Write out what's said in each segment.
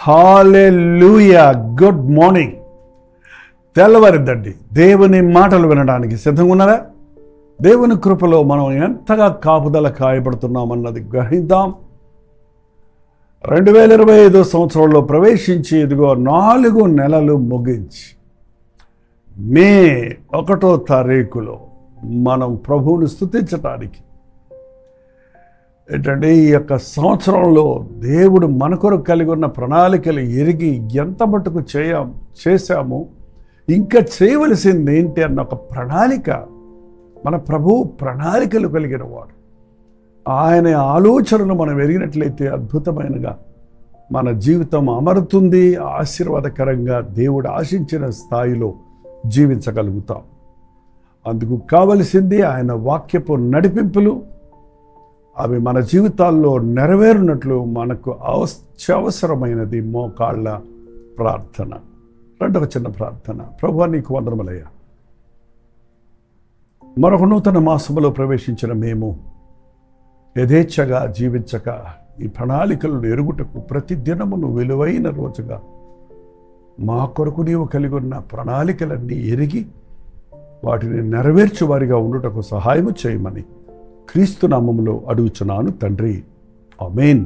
హల్లెలూయా. Good morning. తెల్లవారిద్దండి. దేవుని మాటలు వినడానికి సిద్ధంగా ఉన్నారా? దేవుని కృపలో మనం ఎంతగా కాపుదల కాయబడుతున్నామన్నది గ్రహిద్దాం. 2025 సంవత్సరంలో ప్రవేశించి ఇదిగో 4 నెలలు ముగించి మే 1వ తారీఖులో మనం ప్రభువుని స్తుతించటానికి ఏంటంటే ఈ యొక్క సంవత్సరంలో దేవుడు మన కొరకు కలిగి ఉన్న ప్రణాళికలు ఎరిగి ఎంత మటుకు చేశాము, ఇంకా చేయవలసింది ఏంటి అన్న ఒక ప్రణాళిక. మన ప్రభువు ప్రణాళికలు కలిగిన వాడు. ఆయన ఆలోచనలు మనం ఎరిగినట్లయితే అద్భుతమైనగా మన జీవితం అమరుతుంది. ఆశీర్వాదకరంగా దేవుడు ఆశించిన స్థాయిలో జీవించగలుగుతాం. అందుకు కావలసింది ఆయన వాక్యపు నడిపింపులు. అవి మన జీవితాల్లో నెరవేరునట్లు మనకు అత్యవసరమైనది మోకాళ్ళ ప్రార్థన. రెండవ చిన్న ప్రార్థన. ప్రభువా నీకు వందనములయ్యా, మరొక నూతన మాసములో ప్రవేశించిన మేము యథేచ్ఛగా జీవించక ఈ ప్రణాళికలను ఎరుగుటకు ప్రతి దినమును విలువైన రోజుగా మా కొరకు నీవు కలిగి ఉన్న ప్రణాళికలన్నీ ఎరిగి వాటిని నెరవేర్చు వారిగా ఉండుటకు సహాయము చేయమని క్రీస్తు నామములో అడుగుచున్నాను తండ్రి. ఆమేన్.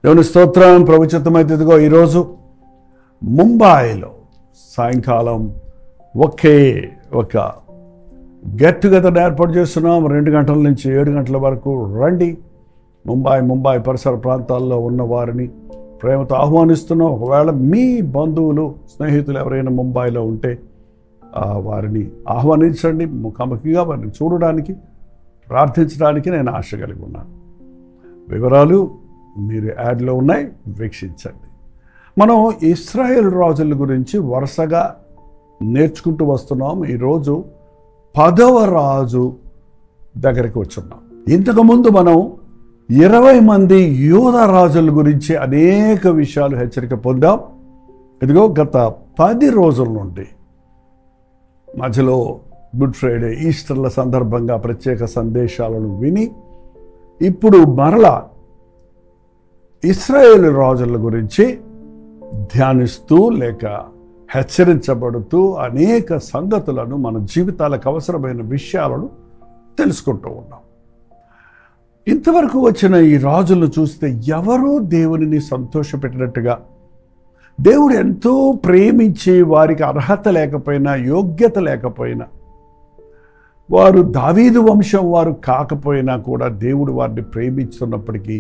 దేవుని స్తోత్రం. ప్రభుత్వమైతే ఇదిగో ఈరోజు ముంబాయిలో సాయంకాలం ఒక గెట్ టుగెదర్ ఏర్పాటు చేస్తున్నాం. 2 గంటల నుంచి 7 గంటల వరకు రండి. ముంబై పరిసర ప్రాంతాల్లో ఉన్న వారిని ప్రేమతో ఆహ్వానిస్తున్నాం. ఒకవేళ మీ బంధువులు స్నేహితులు ఎవరైనా ముంబైలో ఉంటే వారిని ఆహ్వానించండి. ముఖాముఖిగా వారిని చూడడానికి ప్రార్థించడానికి నేను ఆశ కలిగి ఉన్నాను. వివరాలు మీరు యాడ్లో ఉన్నాయి, వీక్షించండి. మనం ఇశ్రాయేల్ రాజుల గురించి వరుసగా నేర్చుకుంటూ వస్తున్నాం. ఈరోజు 10వ రాజు దగ్గరికి వచ్చున్నాం. ఇంతకుముందు మనం 20 మంది యూదా రాజుల గురించి అనేక విషయాలు హెచ్చరిక పొందాం. ఇదిగో గత 10 రోజుల నుండి మధ్యలో గుడ్ ఫ్రైడే, ఈస్టర్ల సందర్భంగా ప్రత్యేక సందేశాలను విని ఇప్పుడు మరలా ఇశ్రాయేలు రాజుల గురించి ధ్యానిస్తూ లేక హెచ్చరించబడుతూ అనేక సంగతులను మన జీవితాలకు అవసరమైన విషయాలను తెలుసుకుంటూ ఉన్నాం. ఇంతవరకు వచ్చిన ఈ రాజులను చూస్తే ఎవరూ దేవునిని సంతోషపెట్టినట్టుగా, దేవుడు ఎంతో ప్రేమించి వారికి అర్హత లేకపోయినా, యోగ్యత లేకపోయినా, వారు దావీదు వంశం వారు కాకపోయినా కూడా దేవుడు వారిని ప్రేమిస్తున్నప్పటికీ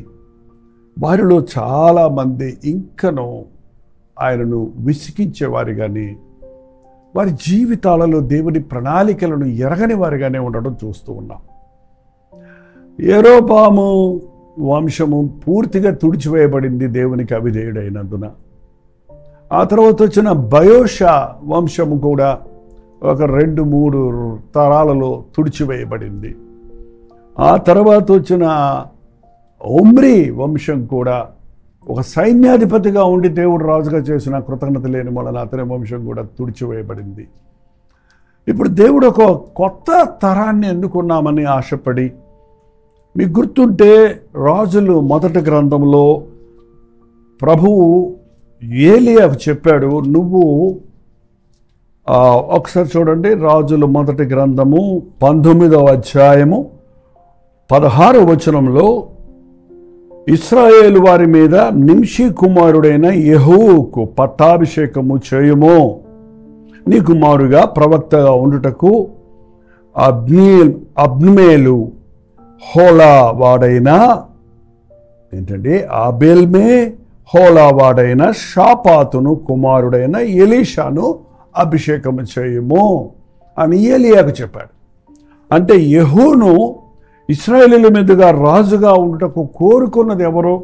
వారిలో చాలామంది ఇంకనూ ఆయనను విసిగించేవారిగాని, వారి జీవితాలలో దేవుని ప్రణాళికలను ఎరగని వారిగానే ఉండడం చూస్తూ ఉన్నాం. యెరోబాము వంశము పూర్తిగా తుడిచివేయబడింది దేవునికి అవిధేయుడైనందున. ఆ తర్వాత వచ్చిన బయోషా వంశము కూడా ఒక 2-3 తరాలలో తుడిచివేయబడింది. ఆ తర్వాత వచ్చిన ఒమ్రీ వంశం కూడా ఒక సైన్యాధిపతిగా ఉండి దేవుడు రాజుగా చేసిన కృతజ్ఞత లేని వలన అతని వంశం కూడా తుడిచివేయబడింది. ఇప్పుడు దేవుడు ఒక కొత్త తరాన్ని ఎన్నుకున్నామని ఆశపడి, మీకు గుర్తుంటే రాజులు మొదటి గ్రంథంలో ప్రభువు ఏలియాకు చెప్పాడు, నువ్వు ఒకసారి చూడండి, రాజులు మొదటి గ్రంథము 19వ అధ్యాయము 16వ వచనంలో, ఇశ్రాయేలు వారి మీద నింషి కుమారుడైన యెహూకు పట్టాభిషేకము చేయుము, నీ కుమారుగా ప్రవక్తగా ఉండుటకు అబ్నేలు హోలా వాడైన ఆబేల్మే హోలా వాడైన షాపాతును కుమారుడైన ఎలీషాను అభిషేకము చేయుము అని ఏలియాకు చెప్పాడు. అంటే యెహూను ఇశ్రాయేలీయుల మీదుగా రాజుగా ఉండటకు కోరుకున్నది ఎవరో?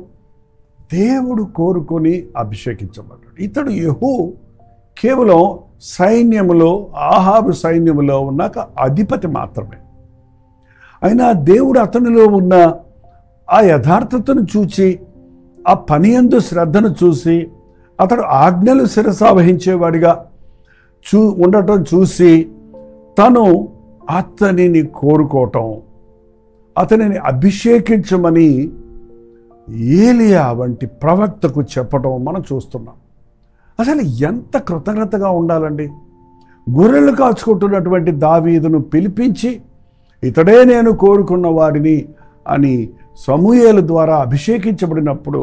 దేవుడు కోరుకొని అభిషేకించబడ్డాడు. ఇతడు యెహూ కేవలం సైన్యములో, ఆహాబు సైన్యములో ఉన్న ఒక అధిపతి మాత్రమే. అయినా దేవుడు అతనిలో ఉన్న ఆ యథార్థతను చూచి, ఆ పని యందు శ్రద్ధను చూసి, అతడు ఆజ్ఞలు శిరసావహించేవాడిగా ఉండటం చూసి తను అతనిని కోరుకోవటం, అతనిని అభిషేకించమని ఏలియా వంటి ప్రవక్తకు చెప్పటం మనం చూస్తున్నాం. అసలు ఎంత కృతజ్ఞతగా ఉండాలండి. గొర్రెలు కాచుకుంటున్నటువంటి దావీదును పిలిపించి ఇతడే నేను కోరుకున్న వాడిని అని సమూయేలు ద్వారా అభిషేకించబడినప్పుడు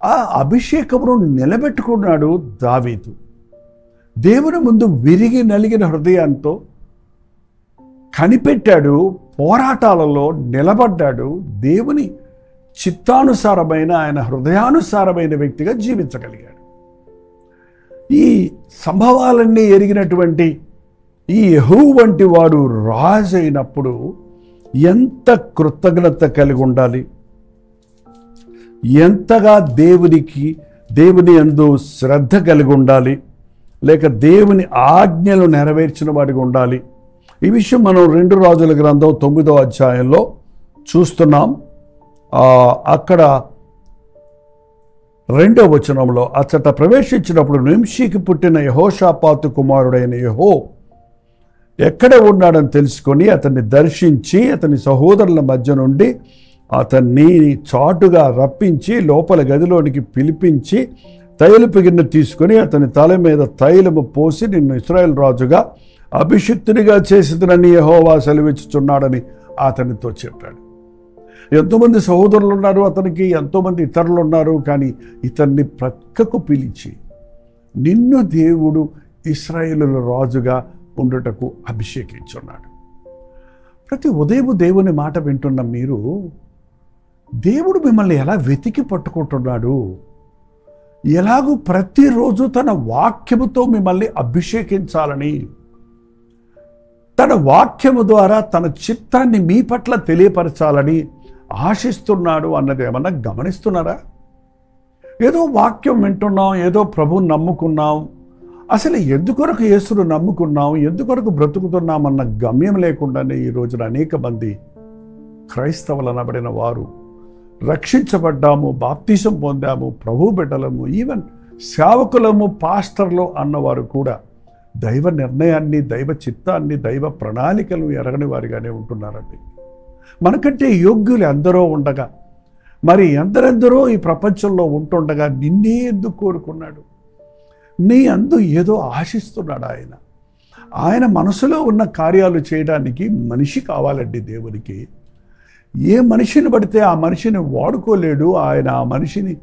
ఆ అభిషేకమును నిలబెట్టుకున్నాడు దావీదు. దేవుని ముందు విరిగి నలిగిన హృదయంతో కనిపెట్టాడు, పోరాటాలలో నిలబడ్డాడు. దేవుని చిత్తానుసారమైన, ఆయన హృదయానుసారమైన వ్యక్తిగా జీవించగలిగాడు. ఈ సంభవాలన్నీ ఎరిగినటువంటి ఈ యెహూ వంటి వాడు రాజు అయినప్పుడు ఎంత కృతజ్ఞత కలిగి ఉండాలి, ఎంతగా దేవుని యందు శ్రద్ధ కలిగి ఉండాలి, లేక దేవుని ఆజ్ఞలు నెరవేర్చిన వాడిగా ఉండాలి. ఈ విషయం మనం 2 రాజుల గ్రంథం 9వ అధ్యాయంలో చూస్తున్నాం. అక్కడ 2వ వచనంలో, అచ్చట ప్రవేశించినప్పుడు నింషికి పుట్టిన యెహోషాపాతు కుమారుడైన యెహూ ఎక్కడ ఉన్నాడని తెలుసుకొని అతన్ని దర్శించి అతని సహోదరుల మధ్య నుండి అతన్ని చాటుగా రప్పించి లోపల గదిలోనికి పిలిపించి తైలపు గిన్నె తీసుకొని అతని తల మీద తైలము పోసి, నిన్ను ఇశ్రాయేలు రాజుగా అభిషిక్తునిగా చేసినని యెహోవా సెలవిచ్చుచున్నాడని అతనితో చెప్పాడు. ఎంతోమంది సహోదరులు ఉన్నారు అతనికి, ఎంతోమంది ఇతరులు ఉన్నారు. కానీ ఇతన్ని ప్రక్కకు పిలిచి, నిన్ను దేవుడు ఇశ్రాయేలుల రాజుగా ఉండుటకు అభిషేకించున్నాడు. ప్రతి ఉదయం దేవుని మాట వింటున్న మీరు, దేవుడు మిమ్మల్ని ఎలా వెతికి పట్టుకుంటున్నాడు, ఎలాగూ ప్రతిరోజు తన వాక్యముతో మిమ్మల్ని అభిషేకించాలని, తన వాక్యము ద్వారా తన చిత్తాన్ని మీ పట్ల తెలియపరచాలని ఆశిస్తున్నాడు అన్నది ఏమన్నా గమనిస్తున్నారా? ఏదో వాక్యం వింటున్నాం, ఏదో ప్రభువుని నమ్ముకున్నాం, అసలు ఎందుకొరకు యేసును నమ్ముకున్నాం, ఎందుకొరకు బ్రతుకుతున్నామన్న గమ్యం లేకుండానే ఈ రోజున అనేక మంది క్రైస్తవులు అనబడిన వారు రక్షించబడ్డాము, బాప్తిసం పొందాము, ప్రభు బిడ్డలము, ఈవెన్ సేవకులము, పాస్టర్లు అన్నవారు కూడా దైవ నిర్ణయాన్ని, దైవ చిత్తాన్ని, దైవ ప్రణాళికలు ఎరగని వారిగానే ఉంటున్నారండి. మనకంటే యోగ్యులు ఎందరో ఉండగా, మరి ఎందరెందరో ఈ ప్రపంచంలో ఉంటుండగా నిన్నే ఎందుకు కోరుకున్నాడు? నీ అందు ఏదో ఆశిస్తున్నాడు ఆయన. ఆయన మనసులో ఉన్న కార్యాలు చేయడానికి మనిషి కావాలండి దేవునికి. ఏ మనిషిని పడితే ఆ మనిషిని వాడుకోలేడు. ఆయన ఆ మనిషిని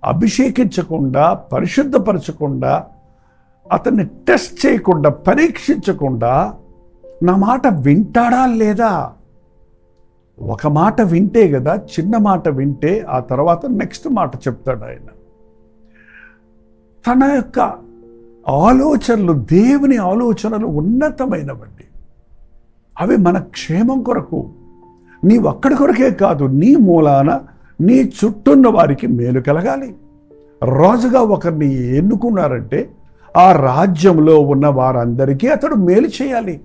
అభిషేకించకుండా, పరిశుద్ధపరచకుండా, అతన్ని టెస్ట్ చేయకుండా, పరీక్షించకుండా నా మాట వింటాడా లేదా? ఒక మాట వింటే కదా, చిన్న మాట వింటే ఆ తర్వాత నెక్స్ట్ మాట చెప్తాడు ఆయన. తన యొక్క ఆలోచనలు, దేవుని ఆలోచనలు ఉన్నతమైనవండి. అవి మన క్షేమం కొరకు, నీ ఒక్కడి కొరకే కాదు, నీ మూలాన నీ చుట్టూన్న వారికి మేలు కలగాలి. రాజుగా ఒకరిని ఎన్నుకున్నారంటే ఆ రాజ్యంలో ఉన్న వారందరికీ అతడు మేలు చేయాలి.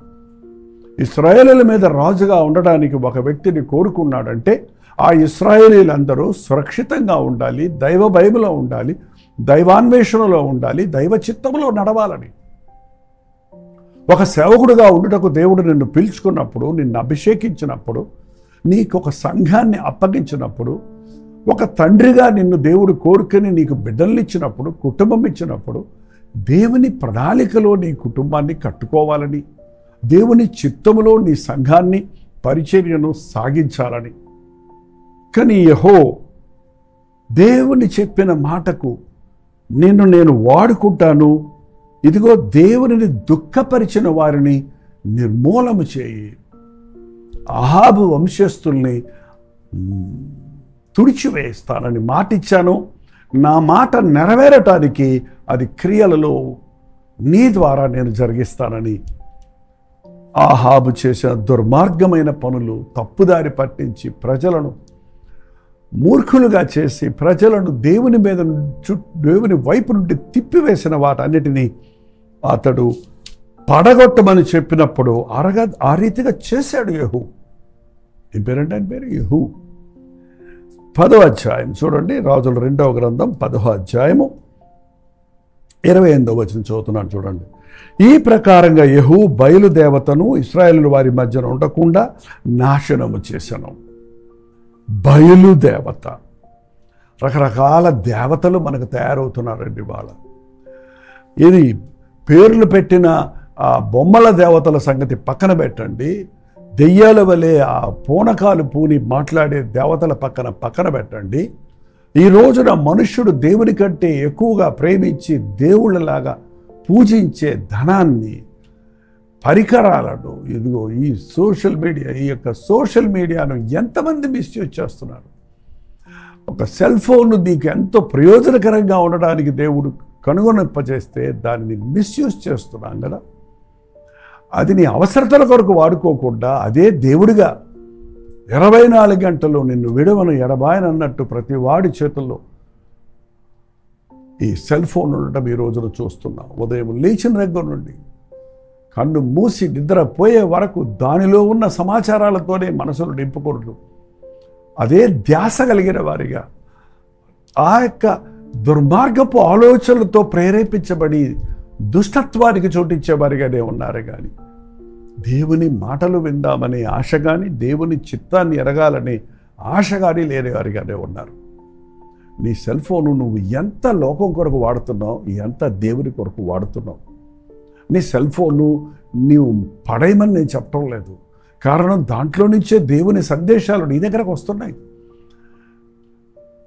ఇశ్రాయేలీయుల మీద రాజుగా ఉండడానికి ఒక వ్యక్తిని కోరుకున్నాడంటే ఆ ఇశ్రాయేలీయులందరూ సురక్షితంగా ఉండాలి, దైవ భయములో ఉండాలి, దైవాన్వేషణలో ఉండాలి, దైవ చిత్తంలో నడవాలని. ఒక సేవకుడుగా ఉండుటకు దేవుడు నిన్ను పిలుచుకున్నప్పుడు, నిన్ను అభిషేకించినప్పుడు, నీకు ఒక సంఘాన్ని అప్పగించినప్పుడు, ఒక తండ్రిగా నిన్ను దేవుడు కోరుకుని నీకు బిడ్డల్ని ఇచ్చినప్పుడు, కుటుంబం ఇచ్చినప్పుడు, దేవుని ప్రణాళికలో నీ కుటుంబాన్ని కట్టుకోవాలని, దేవుని చిత్తములో నీ సంఘాన్ని, పరిచర్యను సాగించాలని. కానీ యెహో దేవుని చెప్పిన మాటకు నేను వాడుకుంటాను, ఇదిగో దేవునిని దుఃఖపరిచిన వారిని నిర్మూలము చేయి, అహాబు వంశస్థుల్ని తుడిచివేస్తానని మాటిచ్చాను. నా మాట నెరవేరటానికి అది క్రియలలో నీ ద్వారా నేను జరిగిస్తానని ఆహాబు చేసిన దుర్మార్గమైన పనులు తప్పుదారి పట్టించి ప్రజలను మూర్ఖులుగా చేసి ప్రజలను దేవుని మీద దేవుని వైపు నుండి తిప్పివేసిన వాటన్నిటినీ అతడు పడగొట్టమని చెప్పినప్పుడు ఆ రీతిగా చేశాడు యెహూ. ఈ పేరంటే ఆయన పేరు యెహూ. 10వ అధ్యాయం చూడండి, రాజుల 2వ గ్రంథం 10వ అధ్యాయము 28వ వచనం చదువుతున్నాను చూడండి. ఈ ప్రకారంగా యెహూ బయలుదేవతను ఇశ్రాయేలు వారి మధ్యన ఉండకుండా నాశనము చేశాను. బయలుదేవత, రకరకాల దేవతలు మనకు తయారవుతున్నారండి వాళ్ళ. ఇది పేర్లు పెట్టిన ఆ బొమ్మల దేవతల సంగతి పక్కన పెట్టండి, దెయ్యాల వలె ఆ పూనకాలు పూని మాట్లాడే దేవతల పక్కన పెట్టండి. ఈ రోజున మనుష్యుడు దేవుని కంటే ఎక్కువగా ప్రేమించి దేవుళ్ళలాగా పూజించే ధనాన్ని, పరికరాలను, ఇదిగో ఈ సోషల్ మీడియా, ఈ యొక్క సోషల్ మీడియాను ఎంతమంది మిస్యూజ్ చేస్తున్నారు. ఒక సెల్ ఫోన్ నీకు ఎంతో ప్రయోజనకరంగా ఉండడానికి దేవుడు కనుగొనింపజేస్తే దానిని మిస్యూజ్ చేస్తున్నాం కదా. అది నీ అవసరతల కొరకు వాడుకోకుండా అదే దేవుడిగా 24 గంటలు నిన్ను విడవను ఎడబాయనన్నట్టు ప్రతి వాడి చేతుల్లో ఈ సెల్ ఫోన్ ఉండటం ఈ రోజున చూస్తున్నాం. ఉదయం లేచిన దగ్గర నుండి కన్ను మూసి నిద్రపోయే వరకు దానిలో ఉన్న సమాచారాలతోనే మనసును నింపుకుంటూ అదే ధ్యాస కలిగిన వారిగా ఆ యొక్క దుర్మార్గపు ఆలోచనలతో ప్రేరేపించబడి దుష్టత్వానికి చోటించేవారిగానే ఉన్నారు. కానీ దేవుని మాటలు విందామనే ఆశ కానీ దేవుని చిత్తాన్ని ఎరగాలనే ఆశ కానీ లేనివారిగానే ఉన్నారు. నీ సెల్ ఫోను నువ్వు ఎంత లోకం కొరకు వాడుతున్నావు, ఎంత దేవుని కొరకు వాడుతున్నావు. నీ సెల్ ఫోను నీవు పడేయమని నేను చెప్పడం లేదు, కారణం దాంట్లో నుంచే దేవుని సందేశాలు నీ దగ్గరకు వస్తున్నాయి.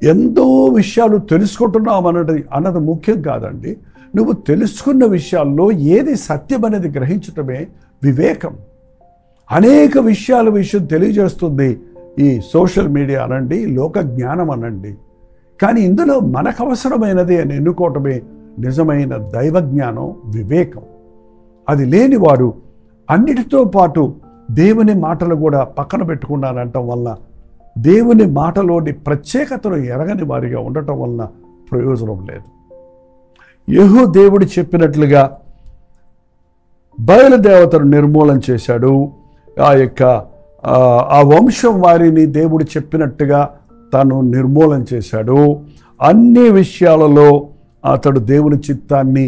ఎంతో విషయాలు తెలుసుకుంటున్నావు అన్నది ముఖ్యం కాదండి. నువ్వు తెలుసుకున్న విషయాల్లో ఏది సత్యం అనేది గ్రహించటమే వివేకం. అనేక విషయం తెలియజేస్తుంది ఈ సోషల్ మీడియా అనండి, లోక జ్ఞానం అనండి. కానీ ఇందులో మనకు అవసరమైనది అని ఎన్నుకోవటమే నిజమైన దైవ జ్ఞానం, వివేకం. అది లేనివాడు అన్నిటితో పాటు దేవుని మాటలు కూడా పక్కన పెట్టుకున్నానంటం వల్ల, దేవుని మాటలోని ప్రత్యేకతను ఎరగని వారిగా ఉండటం వలన ప్రయోజనం లేదు. యెహూ దేవుడు చెప్పినట్లుగా బయలుదేవతను నిర్మూలన చేశాడు. ఆ వంశం వారిని దేవుడు చెప్పినట్టుగా తను నిర్మూలన చేశాడు. అన్ని విషయాలలో అతడు దేవుని చిత్తాన్ని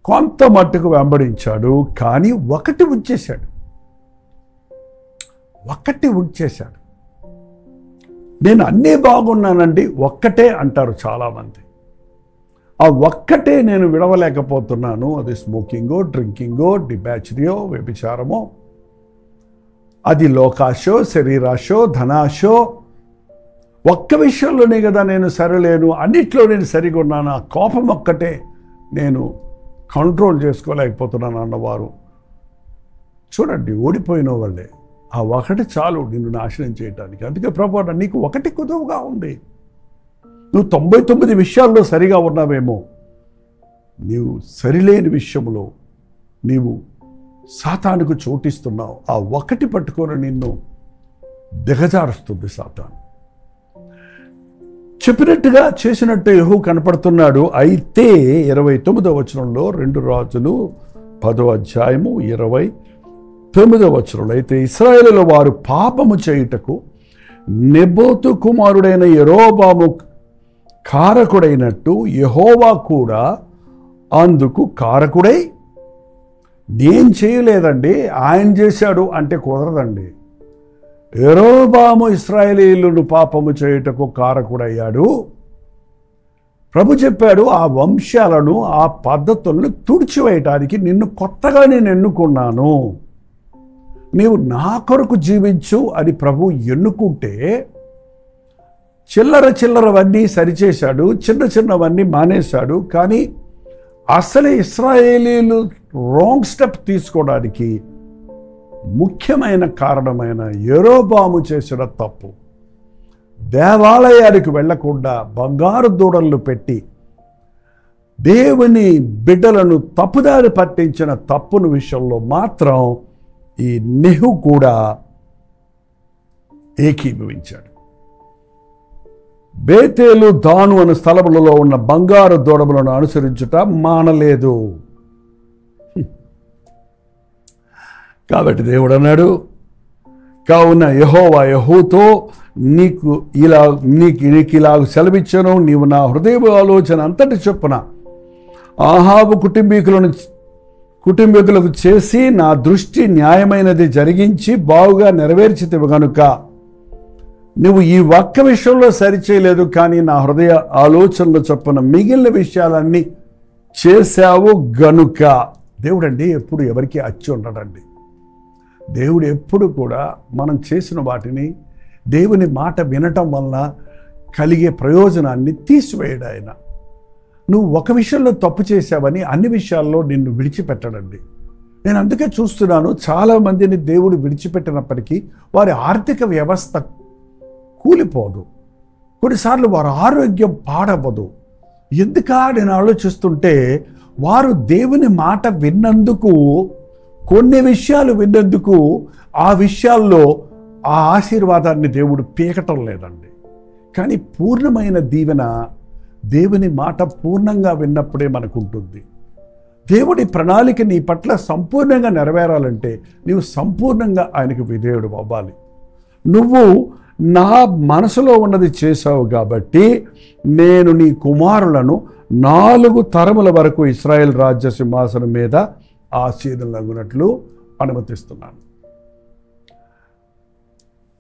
కొంత మట్టుకు వెంబడించాడు. కానీ ఒకటి ఉంచేశాడు. నేను అన్నీ బాగున్నానండి, ఒక్కటే అంటారు చాలామంది. ఆ ఒక్కటే నేను విడవలేకపోతున్నాను. అది స్మోకింగో, డ్రింకింగో, డిబ్యాచరీయో, వ్యభిచారమో, అది లోకాశో, శరీరాశో, ధనాశో. ఒక్క విషయంలోనే కదా నేను సరిలేను, అన్నిట్లో నేను సరిగా ఉన్నాను. ఆ కోపం ఒక్కటే నేను కంట్రోల్ చేసుకోలేకపోతున్నాను అన్నవారు చూడండి, ఓడిపోయిన వాళ్ళే. ఆ ఒకటి చాలు నిన్ను నాశనం చేయటానికి. అందుకే ప్రభువా, నీకు ఒకటి కుదువుగా ఉంది. నువ్వు 99 విషయాల్లో సరిగా ఉన్నావేమో, నీవు సరిలేని విషయంలో నీవు సాతానుకు చోటిస్తున్నావు. ఆ ఒకటి పట్టుకొని నిన్ను దిగజారుస్తుంది సాతాను. చెప్పినట్టుగా చేసినట్టు యెహూ కనపడుతున్నాడు. అయితే 29వ వచనంలో 2 రాజులు 10వ అధ్యాయము 29వ వచనంలో, అయితే ఇశ్రాయేలుల వారు పాపము చేయుటకు నెబోతు కుమారుడైన యెరోబాము కారకుడైనట్టు యెహోవా కూడా అందుకు కారకుడై, నేను చేయలేదండి ఆయన చేశాడు అంటే కుదరదండి. యెరోబాము ఇశ్రాయేలీయులను పాపము చేయుటకు కారకుడయ్యాడు. ప్రభు చెప్పాడు, ఆ వంశాలను, ఆ పద్ధతులను తుడిచివేయటానికి నిన్ను కొత్తగా నేను ఎన్నుకున్నాను, నీవు నా కొరకు జీవించు అని ప్రభు ఎన్నుకుంటే చిల్లరవన్నీ సరిచేశాడు, చిన్నవన్నీ మానేశాడు. కానీ అసలే ఇశ్రాయేలీలు రాంగ్ స్టెప్ తీసుకోవడానికి ముఖ్యమైన కారణమైన యెరోబాము చేసిన తప్పు, దేవాలయానికి వెళ్లకుండా బంగారు దూడలను పెట్టి దేవుని బిడ్డలను తప్పుదారి పట్టించిన తప్పును విషయంలో మాత్రం ఈ నెహు కూడా ఏకీభవించాడు. బేతేలు, దాను అనే స్థలములలో ఉన్న బంగారు దూడములను అనుసరించుట మానలేదు. కాబట్టి దేవుడు అన్నాడు, కావున యెహోవా యెహూతో నీకు ఇలాగ సెలవిచ్చాను, నీవు నా హృదయ ఆలోచన అంతటి చొప్పున ఆహాబు కుటుంబీకులకు చేసి నా దృష్టి న్యాయమైనది జరిగించి బాగుగా నెరవేర్చితివి గనుక నువ్వు ఈ ఒక్క విషయంలో సరిచేయలేదు, కానీ నా హృదయ ఆలోచనలో చొప్పున మిగిలిన విషయాలన్నీ చేశావు గనుక. దేవుడండి ఎప్పుడు ఎవరికి అచ్చి ఉండడండి. దేవుడు ఎప్పుడు కూడా మనం చేసిన వాటిని, దేవుని మాట వినటం వలన కలిగే ప్రయోజనాన్ని తీసివేయడు ఆయన. నువ్వు ఒక విషయంలో తప్పు చేశావని అన్ని విషయాల్లో నిన్ను విడిచిపెట్టడండి. నేను అందుకే చూస్తున్నాను, చాలామందిని దేవుడు విడిచిపెట్టినప్పటికీ వారి ఆర్థిక వ్యవస్థ కూలిపోదు, కొన్నిసార్లు వారి ఆరోగ్యం పాడవ్వదు. ఎందుకా నేను ఆలోచిస్తుంటే, వారు దేవుని మాట విన్నందుకు, కొన్ని విషయాలు విన్నందుకు ఆ విషయాల్లో ఆ ఆశీర్వాదాన్ని దేవుడు పీకటం లేదండి. కానీ పూర్ణమైన దీవెన దేవుని మాట పూర్ణంగా విన్నప్పుడే మనకు ఉంటుంది. దేవుడి ప్రణాళిక నీ పట్ల సంపూర్ణంగా నెరవేరాలంటే నీవు సంపూర్ణంగా ఆయనకు విధేయుడు అవ్వాలి. నువ్వు నా మనసులో ఉన్నది చేశావు కాబట్టి నేను నీ కుమారులను 4 తరముల వరకు ఇశ్రాయేల్ రాజ్య సింహాసనం మీద ఆసీనులగునట్లు అనుమతిస్తున్నాను.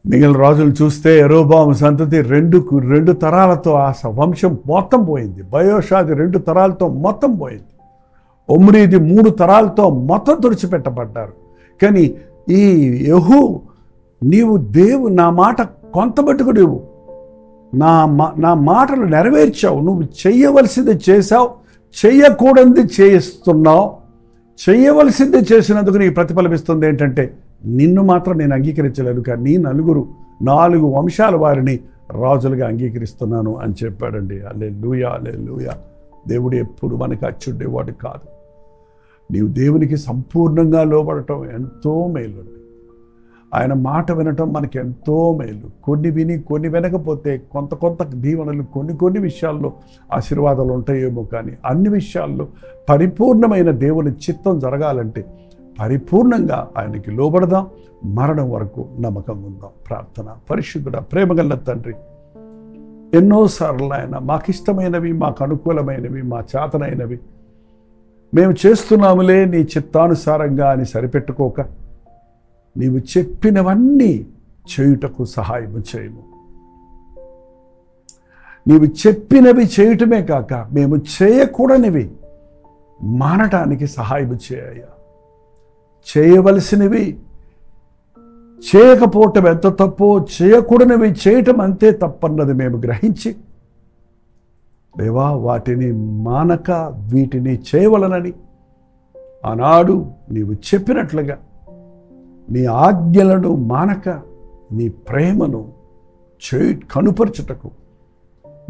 మిగిలిన రాజులు చూస్తే యెరోబాము సంతతి 2 తరాలతో ఆ వంశం మొత్తం పోయింది. బయోషాది 2 తరాలతో మొత్తం పోయింది. ఒమ్రీది 3 తరాలతో మొత్తం తుడిచిపెట్టబడ్డారు. కానీ ఈ యెహూ, నీవు నా మాట కొంత మటుకు నువ్వు నా మాటలు నెరవేర్చావు. నువ్వు చెయ్యవలసింది చేశావు, చెయ్యకూడనిది చేయిస్తున్నావు. చెయ్యవలసింది చేసినందుకు నీకు ప్రతిఫలమిస్తుంది ఏంటంటే, నిన్ను మాత్రం నేను అంగీకరించలేదు, కానీ 4 వంశాల వారిని రాజులుగా అంగీకరిస్తున్నాను అని చెప్పాడండి. హల్లెలూయా, హల్లెలూయా. దేవుడు ఎప్పుడు మనకు అచ్చుండేవాడు కాదు. నీవు దేవునికి సంపూర్ణంగా లోబడటం ఎంతో మేలు. ఆయన మాట వినటం మనకి ఎంతో మేలు. కొన్ని విని కొన్ని వినకపోతే కొంత దీవెనలు, కొన్ని విషయాల్లో ఆశీర్వాదాలు ఉంటాయేమో, కానీ అన్ని విషయాల్లో పరిపూర్ణమైన దేవుని చిత్తం జరగాలంటే పరిపూర్ణంగా ఆయనకి లోబడదాం. మరణం వరకు నమ్మకంగా ఉందాం. ప్రార్థన. పరిశుద్ధుడ, ప్రేమగల తండ్రి, ఎన్నోసార్లు ఆయన మాకిష్టమైనవి, మాకు అనుకూలమైనవి, మా చేతనైనవి మేము చేస్తున్నాములే నీ చిత్తానుసారంగా అని సరిపెట్టుకోక, నీవు చెప్పినవన్నీ చేయుటకు సహాయం చేయము. నీవు చెప్పినవి చేయటమే కాక మేము చేయకూడనివి మానటానికి సహాయం చేయ. చేయవలసినవి చేయకపోవటం ఎంత తప్పో, చేయకూడనివి చేయటం అంతే తప్పన్నది మేము గ్రహించి, దేవా వాటిని మానక వీటిని చేయవలనని ఆనాడు నీవు చెప్పినట్లుగా నీ ఆజ్ఞలను మానక నీ ప్రేమను కనుపరచుటకు,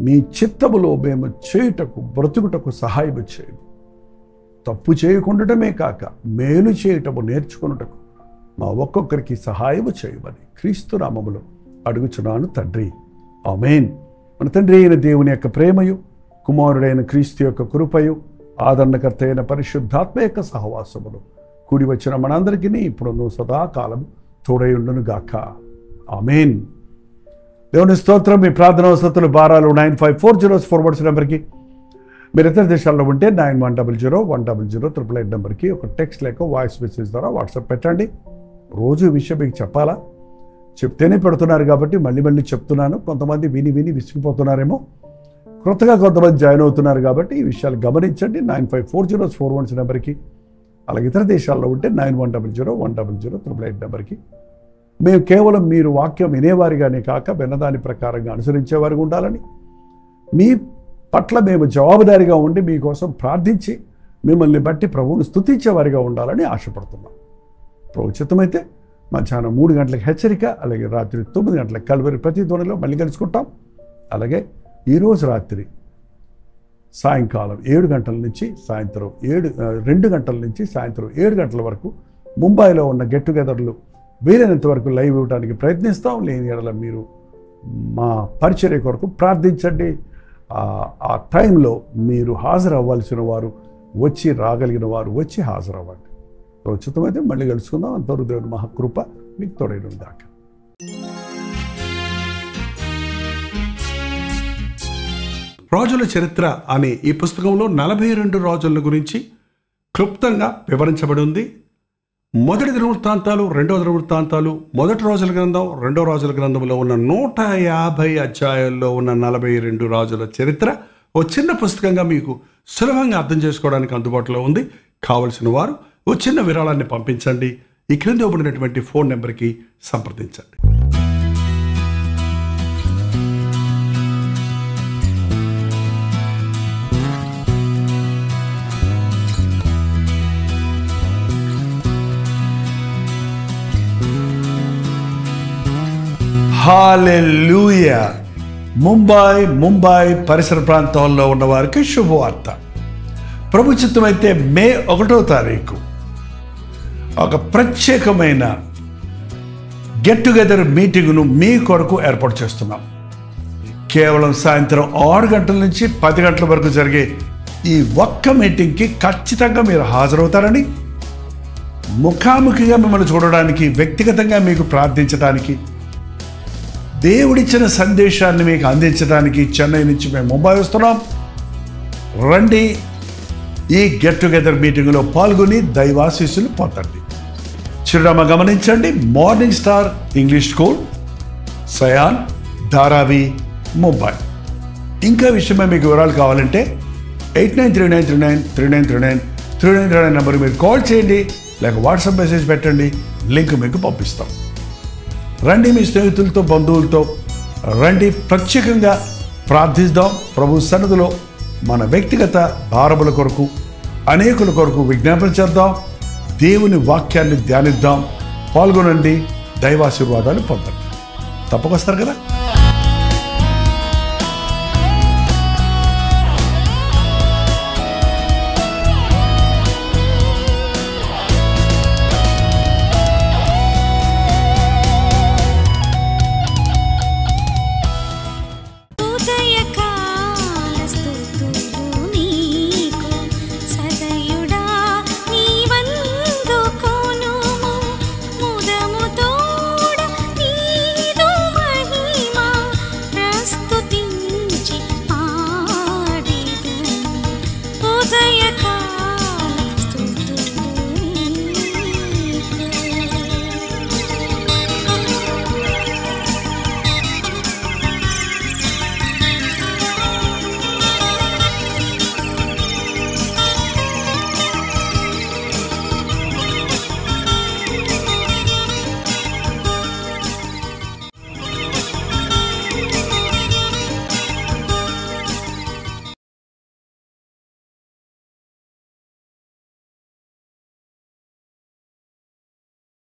నీ చిత్తములో మేము చేయుటకు, బ్రతుకుటకు సహాయం చేయు. తప్పు చేయకుండటమే కాక మేలు చేయటము నేర్చుకున్నటకు మా ఒక్కొక్కరికి సహాయము చేయమని క్రీస్తు నామములో అడుగుచున్నాను తండ్రి. ఆమేన్. మన తండ్రి అయిన దేవుని యొక్క ప్రేమయు, కుమారుడైన క్రీస్తు యొక్క కృపయు, ఆదరణకర్త అయిన పరిశుద్ధాత్మ యొక్క సహవాసములు కూడి వచ్చిన మనందరికీ ఇప్పుడు సదాకాలం తోడైండును గాక. ఆమేన్. దేవుని స్తోత్రం. మీ ప్రార్థన వసతులు భారాలు 9540 నెంబర్కి, మీరు ఇతర దేశాల్లో ఉంటే 9100 నెంబర్కి ఒక టెక్స్ట్ లేక వాయిస్ మెసేజ్ ద్వారా వాట్సాప్ పెట్టండి. రోజు ఈ విషయం మీకు చెప్పాలా? చెప్తేనే పెడుతున్నారు కాబట్టి మళ్ళీ చెప్తున్నాను. కొంతమంది విని విసిగిపోతున్నారేమో, కొత్తగా కొంతమంది జాయిన్ అవుతున్నారు కాబట్టి ఈ విషయాలు గమనించండి. 9540 నెంబర్కి, అలాగే ఇతర దేశాల్లో ఉంటే 9100 నెంబర్కి. మేము కేవలం మీరు వాక్యం వినేవారిగానే కాక విన్నదాని ప్రకారంగా అనుసరించేవారిగా ఉండాలని, మీ పట్ల మేము జవాబుదారీగా ఉండి మీకోసం ప్రార్థించి మిమ్మల్ని బట్టి ప్రభువును స్తుతించేవారిగా ఉండాలని ఆశపడుతున్నాం. ప్రభు చిత్తమైతే మధ్యాహ్నం 3 గంటలకు హెచ్చరిక, అలాగే రాత్రి 9 గంటలకు కల్వరి ప్రతిధ్వనిలో మళ్ళీ కలుసుకుంటాం. అలాగే ఈరోజు రాత్రి సాయంకాలం 7 గంటల నుంచి సాయంత్రం 2 గంటల నుంచి సాయంత్రం 7 గంటల వరకు ముంబైలో ఉన్న గెట్ టుగెదర్లు వీలైనంత వరకు లైవ్ ఇవ్వడానికి ప్రయత్నిస్తాం. లేని ఎడల మీరు మా పరిచర్య కొరకు ప్రార్థించండి. ఆ టైంలో మీరు హాజరు అవ్వాల్సిన వారు రాగలిగిన వారు వచ్చి హాజరవ్వండి. ఉచితమైతే మళ్ళీ కలుసుకుందాం. అంతవరకు దేవుని మహాకృప మీకు తోడైన దాకా. రాజుల చరిత్ర అనే ఈ పుస్తకంలో 42 రాజుల గురించి క్లుప్తంగా వివరించబడి ఉంది. మొదటి దినవృత్తాంతాలు, రెండవ దినవృత్తాంతాలు, మొదటి రాజుల గ్రంథం, రెండవ రాజుల గ్రంథంలో ఉన్న 150 అధ్యాయాల్లో ఉన్న 42 రాజుల చరిత్ర ఓ చిన్న పుస్తకంగా మీకు సులభంగా అర్థం చేసుకోవడానికి అందుబాటులో ఉంది. కావలసిన వారు ఓ చిన్న విరాళాన్ని పంపించండి. ఈ క్రింద ఇవ్వబడినటువంటి ఫోన్ నెంబర్కి సంప్రదించండి. హల్లెలూయా. ముంబై పరిసర ప్రాంతాల్లో ఉన్న వారికి శుభవార్త. ప్రభు చిత్తమైతే మే 1వ తారీఖు ఒక ప్రత్యేకమైన గెట్ టుగెదర్ మీటింగ్ను మీ కొరకు ఏర్పాటు చేస్తున్నాం. కేవలం సాయంత్రం 6 గంటల నుంచి 10 గంటల వరకు జరిగే ఈ ఒక్క మీటింగ్కి ఖచ్చితంగా మీరు హాజరవుతారని, ముఖాముఖిగా మిమ్మల్ని చూడడానికి, వ్యక్తిగతంగా మీకు ప్రార్థించడానికి, దేవుడిచ్చిన సందేశాన్ని మీకు అందించడానికి చెన్నై నుంచి మేము ముంబై వస్తున్నాం. రండి, ఈ గెట్ టుగెదర్ మీటింగ్లో పాల్గొని దైవాశీస్సులు పొందండి. చిరునామా గమనించండి. Morning star English school, సయాన్, Dharavi, Mumbai. ఇంకా విషయమై మీకు వివరాలు కావాలంటే 8939393939 నెంబర్ మీరు కాల్ చేయండి, లేక వాట్సాప్ మెసేజ్ పెట్టండి. లింక్ మీకు పంపిస్తాం. రండి, మీ స్నేహితులతో, బంధువులతో రండి. ప్రత్యేకంగా ప్రార్థిద్దాం. ప్రభు సన్నిధిలో మన వ్యక్తిగత భారముల కొరకు, అనేకుల కొరకు విజ్ఞాపన చేద్దాం. దేవుని వాక్యాన్ని ధ్యానిద్దాం. పాల్గొనండి, దైవాశీర్వాదాలు పొందండి. తప్పకొస్తారు కదా.